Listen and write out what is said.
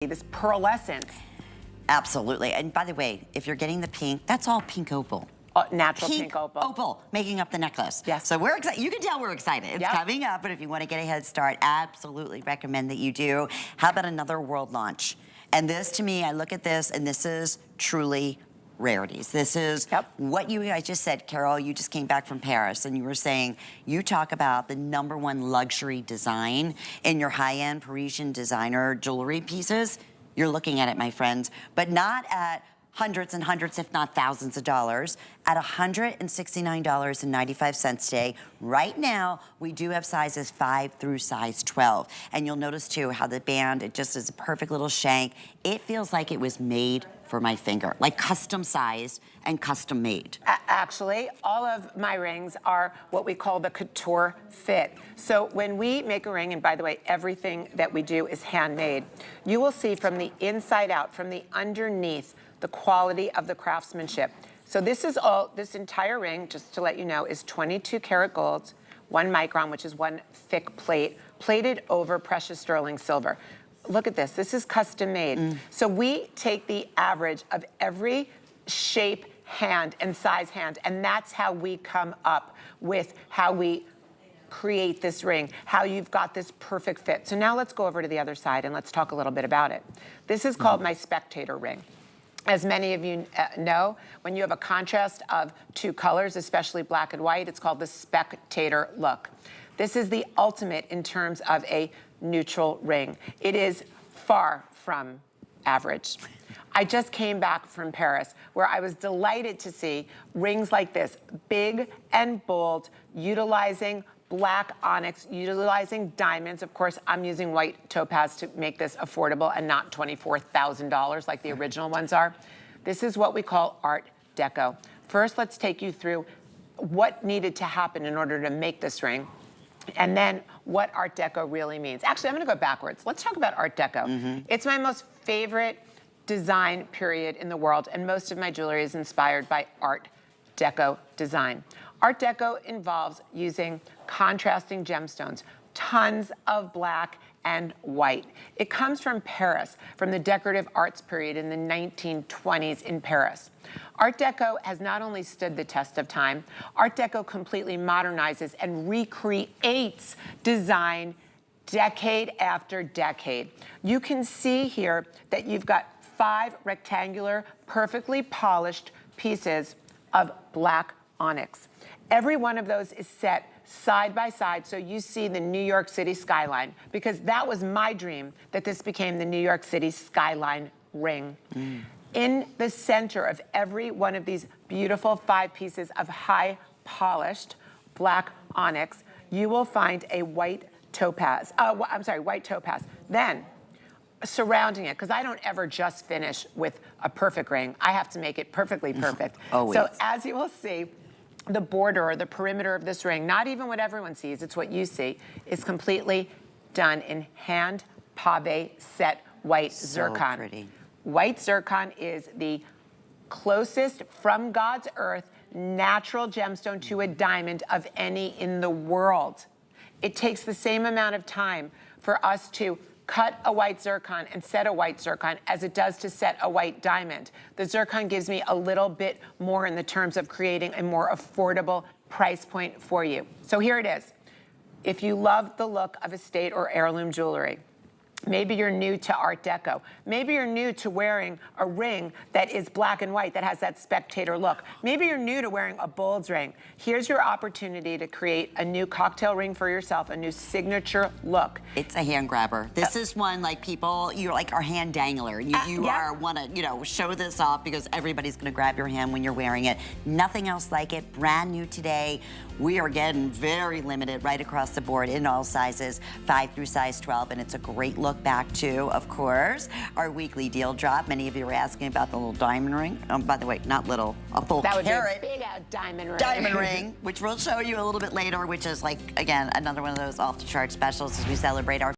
This pearlescence. Absolutely. And by the way, if you're getting the pink, that's all pink opal. Natural pink opal. Opal, making up the necklace. Yes. So we're excited. You can tell we're excited. It's coming up, but if you want to get a head start, absolutely recommend that you do. How about another world launch? And this, to me, I look at this, and this is truly rarities. This is what you guys just said, Carol. You just came back from Paris, and you were saying you talk about the #1 luxury design in your high-end Parisian designer jewelry pieces. You're looking at it, my friends, but not at hundreds and hundreds, if not thousands of dollars, at $169.95 today. Right now, we do have sizes 5 through size 12. And you'll notice too how the band, it just is a perfect little shank. It feels like it was made for my finger, like custom sized and custom made. Actually, all of my rings are what we call the couture fit. So when we make a ring, and by the way, everything that we do is handmade, you will see from the inside out, from the underneath, the quality of the craftsmanship. So this entire ring, just to let you know, is 22 karat gold, 1 micron, which is 1 thick plate, plated over precious sterling silver. Look at this, this is custom made. So we take the average of every shape hand and size hand, and that's how we come up with how we create this ring, how you've got this perfect fit. So now let's go over to the other side and let's talk a little bit about it. This is called my spectator ring. As many of you know, when you have a contrast of 2 colors, especially black and white, it's called the spectator look. This is the ultimate in terms of a neutral ring. It is far from average. I just came back from Paris, where I was delighted to see rings like this, big and bold, utilizing black onyx, utilizing diamonds. Of course, I'm using white topaz to make this affordable and not $24,000 like the original ones are. This is what we call Art Deco. First, let's take you through what needed to happen in order to make this ring, and then what Art Deco really means. Actually, I'm gonna go backwards. Let's talk about Art Deco. It's my most favorite design period in the world, and most of my jewelry is inspired by Art Deco design. Art Deco involves using contrasting gemstones, tons of black and white. It comes from Paris, from the decorative arts period in the 1920s in Paris. Art Deco has not only stood the test of time, Art Deco completely modernizes and recreates design decade after decade. You can see here that you've got 5 rectangular, perfectly polished pieces of black onyx. Every one of those is set side by side, so you see the New York City skyline, because that was my dream, that this became the New York City skyline ring. In the center of every one of these beautiful 5 pieces of high polished black onyx, you will find a white topaz, white topaz. Then, surrounding it, because I don't ever just finish with a perfect ring. I have to make it perfectly perfect. So as you will see, the border or the perimeter of this ring, not even what everyone sees, it's what you see, is completely done in hand pave set white zircon. Pretty. White zircon is the closest from God's earth natural gemstone to a diamond of any in the world. It takes the same amount of time for us to cut a white zircon and set a white zircon as it does to set a white diamond. The zircon gives me a little bit more in the terms of creating a more affordable price point for you. So here it is. If you love the look of estate or heirloom jewelry, maybe you're new to Art Deco. Maybe you're new to wearing a ring that is black and white, that has that spectator look. Maybe you're new to wearing a bold ring. Here's your opportunity to create a new cocktail ring for yourself, a new signature look. It's a hand grabber. This is one like people, you're like our hand dangler. You wanna, show this off because everybody's gonna grab your hand when you're wearing it. Nothing else like it, brand new today. We are getting very limited right across the board in all sizes, 5 through size 12, and it's a great look back to, of course, our weekly deal drop. Many of you were asking about the little diamond ring. By the way, not little, a full carat. That would be a big diamond ring. Diamond ring, which we'll show you a little bit later, which is like, again, another one of those off-the-chart specials as we celebrate our